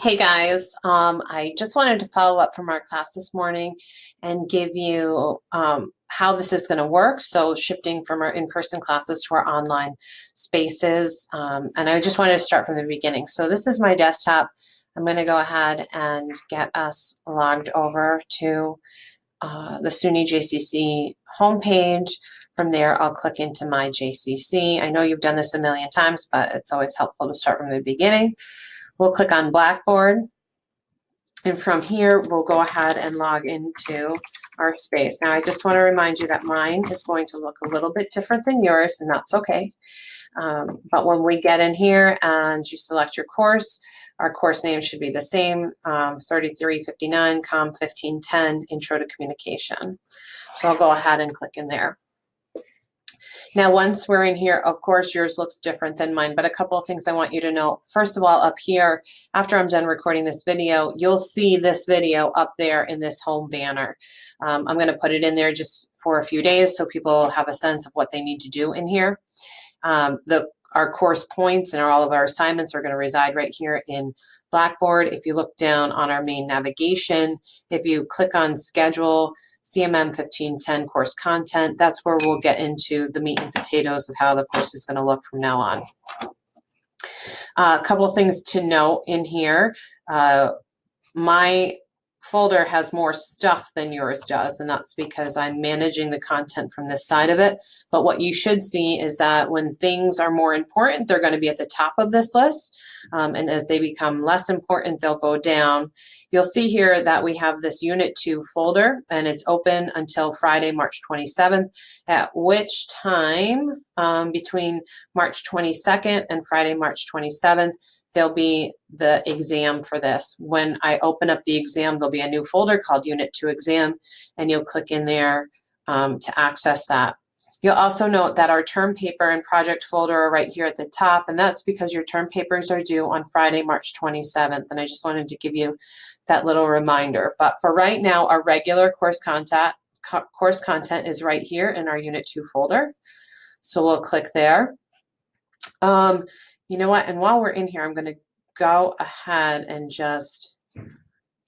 Hey guys, I just wanted to follow up from our class this morning and give you how this is going to work. So shifting from our in-person classes to our online spaces. And I just wanted to start from the beginning. So this is my desktop. I'm going to go ahead and get us logged over to the SUNY JCC homepage. From there, I'll click into my JCC. I know you've done this a million times, but it's always helpful to start from the beginning. We'll click on Blackboard. And from here, we'll go ahead and log into our space. Now, I just want to remind you that mine is going to look a little bit different than yours, and that's okay. But when we get in here and you select your course, our course name should be the same, 3359 CMM1510 Intro to Communication. So I'll go ahead and click in there. Now, once we're in here, of course, yours looks different than mine, but a couple of things I want you to know. First of all, up here, after I'm done recording this video, you'll see this video up there in this home banner. I'm going to put it in there just for a few days so people have a sense of what they need to do in here. Our course points and all of our assignments are going to reside right here in Blackboard. If you look down on our main navigation, if you click on Schedule, CMM1510 course content, that's where we'll get into the meat and potatoes of how the course is going to look from now on. A couple of things to note in here. My folder has more stuff than yours does, and that's because I'm managing the content from this side of it. But what you should see is that when things are more important, they're going to be at the top of this list. And as they become less important, they'll go down. You'll see here that we have this Unit 2 folder, and it's open until Friday, March 27th, at which time between March 22nd and Friday, March 27th, there'll be the exam for this. When I open up the exam, there'll be a new folder called Unit 2 Exam, and you'll click in there to access that. You'll also note that our term paper and project folder are right here at the top, and that's because your term papers are due on Friday, March 27th, and I just wanted to give you that little reminder. But for right now, our regular course content is right here in our Unit 2 folder, so we'll click there. You know what, and while we're in here, I'm going to go ahead and just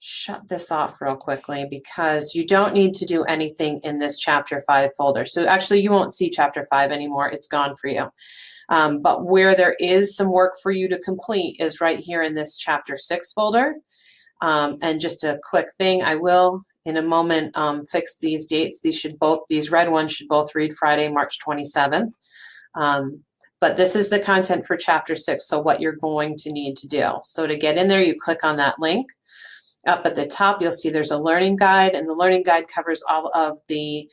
shut this off real quickly because you don't need to do anything in this Chapter 5 folder. So actually, you won't see Chapter 5 anymore. It's gone for you. But where there is some work for you to complete is right here in this Chapter 6 folder. And just a quick thing, I will, in a moment, fix these dates. These red ones should both read Friday, March 27th. But this is the content for Chapter 6, so what you're going to need to do. So to get in there, you click on that link. Up at the top, you'll see there's a learning guide, and the learning guide covers all of the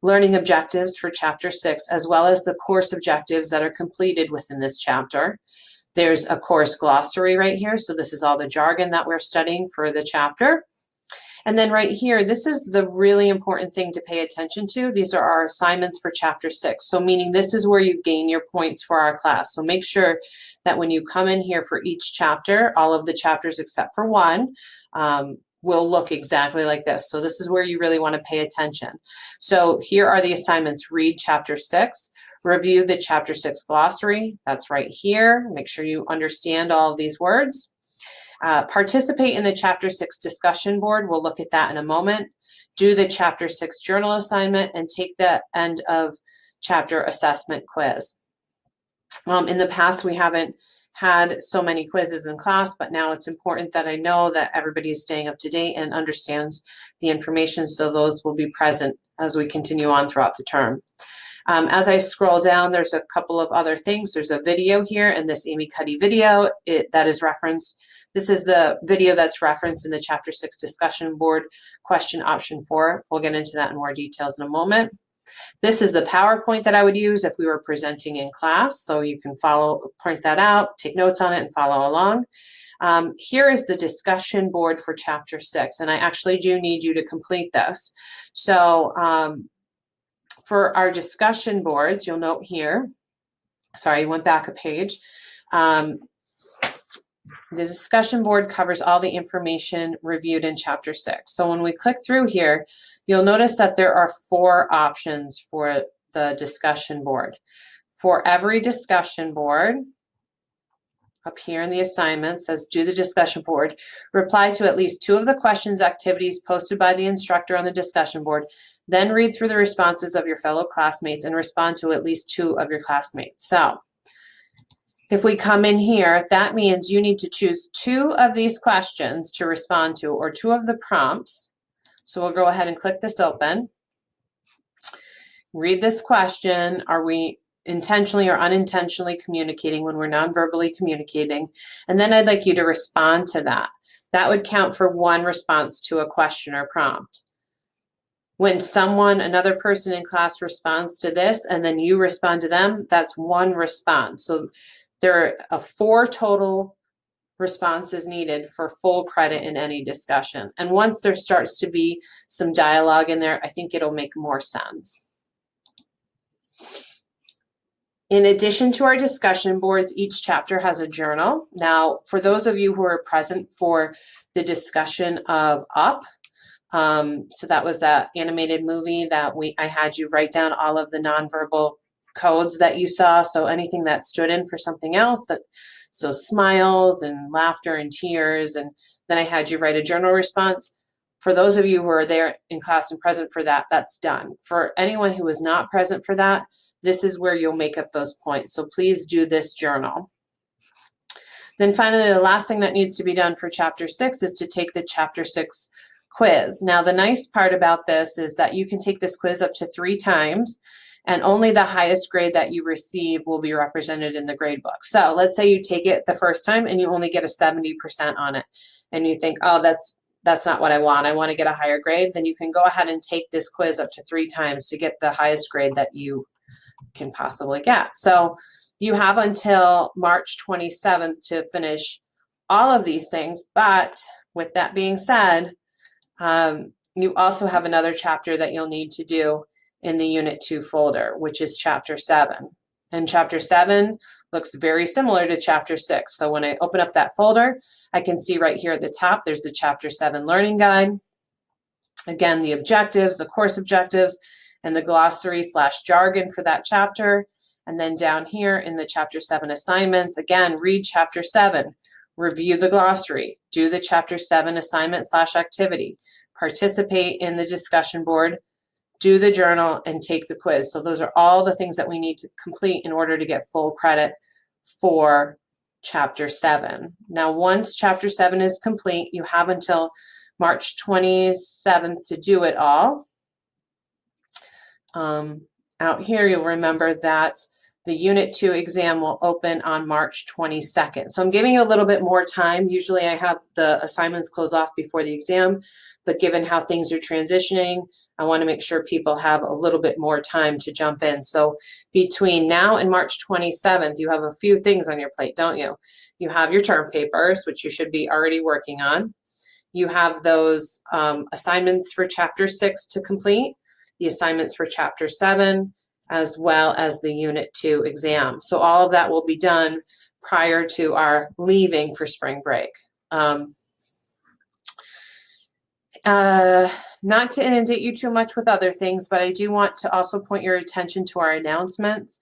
learning objectives for Chapter 6, as well as the course objectives that are completed within this chapter. There's a course glossary right here, so this is all the jargon that we're studying for the chapter. And then right here, this is the really important thing to pay attention to. These are our assignments for Chapter 6. So meaning this is where you gain your points for our class. So make sure that when you come in here for each chapter, all of the chapters except for one, will look exactly like this. So this is where you really want to pay attention. So here are the assignments. Read Chapter 6. Review the Chapter 6 glossary. That's right here. Make sure you understand all of these words. Participate in the Chapter 6 discussion board. We'll look at that in a moment. Do the Chapter 6 journal assignment and take the end of chapter assessment quiz. In the past, we haven't had so many quizzes in class, but now it's important that I know that everybody is staying up to date and understands the information, so those will be present as we continue on throughout the term. As I scroll down, there's a couple of other things. There's a video here, and this Amy Cuddy video that is referenced. This is the video that's referenced in the Chapter 6 discussion board question option 4. We'll get into that in more details in a moment. This is the PowerPoint that I would use if we were presenting in class, so you can print that out, take notes on it, and follow along. Here is the discussion board for Chapter 6, and I actually do need you to complete this. So for our discussion boards, you'll note here, sorry, I went back a page. The discussion board covers all the information reviewed in Chapter 6. So when we click through here, you'll notice that there are 4 options for the discussion board. For every discussion board, up here in the assignment says, do the discussion board. Reply to at least 2 of the questions, activities posted by the instructor on the discussion board. Then read through the responses of your fellow classmates and respond to at least 2 of your classmates. So if we come in here, that means you need to choose 2 of these questions to respond to, or 2 of the prompts. So we'll go ahead and click this open. Read this question. Are we intentionally or unintentionally communicating when we're non-verbally communicating? And then I'd like you to respond to that. That would count for 1 response to a question or prompt. When another person in class responds to this and then you respond to them, that's 1 response. So there are 4 total responses needed for full credit in any discussion. And once there starts to be some dialogue in there, I think it'll make more sense. In addition to our discussion boards, each chapter has a journal. Now, for those of you who are present for the discussion of Up, so that was that animated movie that I had you write down all of the nonverbal codes that you saw. So anything that stood in for something else, so smiles and laughter and tears, and then I had you write a journal response. For those of you who are there in class and present for that, that's done. For anyone who is not present for that, this is where you'll make up those points. So please do this journal. Then finally, the last thing that needs to be done for Chapter 6 is to take the Chapter 6 quiz. Now, the nice part about this is that you can take this quiz up to 3 times, and only the highest grade that you receive will be represented in the grade book. So let's say you take it the first time and you only get a 70% on it, and you think, oh, that's not what I want to get a higher grade. Then you can go ahead and take this quiz up to 3 times to get the highest grade that you can possibly get. So you have until March 27th to finish all of these things. But with that being said, you also have another chapter that you'll need to do in the Unit 2 folder, which is Chapter 7. And Chapter 7 looks very similar to Chapter 6. So when I open up that folder, I can see right here at the top, there's the Chapter 7 Learning Guide. Again, the objectives, the course objectives, and the glossary/jargon for that chapter. And then down here in the Chapter 7 assignments, again, read Chapter 7, review the glossary, do the Chapter 7 assignment/activity, participate in the discussion board, do the journal, and take the quiz. So those are all the things that we need to complete in order to get full credit for Chapter 7. Now, once Chapter 7 is complete, you have until March 27th to do it all. Out here, you'll remember that the Unit 2 exam will open on March 22nd. So I'm giving you a little bit more time. Usually I have the assignments close off before the exam, but given how things are transitioning, I want to make sure people have a little bit more time to jump in. So between now and March 27th, you have a few things on your plate, don't you? You have your term papers, which you should be already working on. You have those assignments for Chapter 6 to complete, the assignments for Chapter 7, as well as the Unit 2 exam. So all of that will be done prior to our leaving for spring break. Not to inundate you too much with other things, but I do want to also point your attention to our announcements.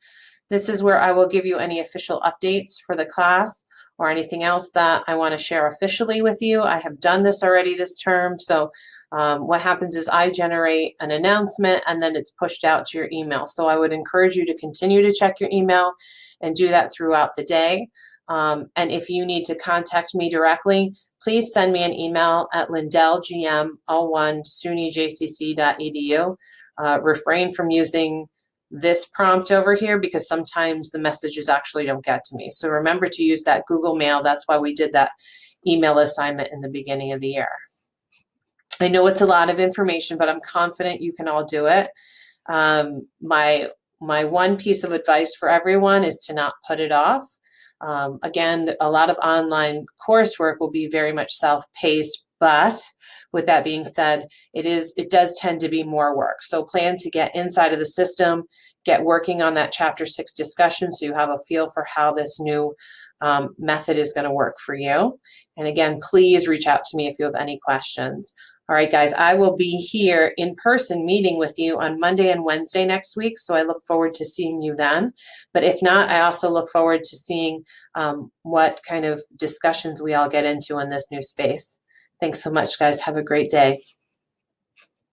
This is where I will give you any official updates for the class or anything else that I want to share officially with you. I have done this already this term, so what happens is I generate an announcement and then it's pushed out to your email. So I would encourage you to continue to check your email and do that throughout the day. And if you need to contact me directly, please send me an email at lindellgm01sunyjcc.edu. Refrain from using this prompt over here because sometimes the messages actually don't get to me. So remember to use that Google Mail. That's why we did that email assignment in the beginning of the year. I know it's a lot of information, but I'm confident you can all do it. My one piece of advice for everyone is to not put it off. Again, a lot of online coursework will be very much self-paced, but with that being said, it does tend to be more work. So plan to get inside of the system, get working on that Chapter 6 discussion so you have a feel for how this new method is going to work for you. And again, please reach out to me if you have any questions. All right, guys, I will be here in person meeting with you on Monday and Wednesday next week, so I look forward to seeing you then. But if not, I also look forward to seeing what kind of discussions we all get into in this new space. Thanks so much, guys. Have a great day.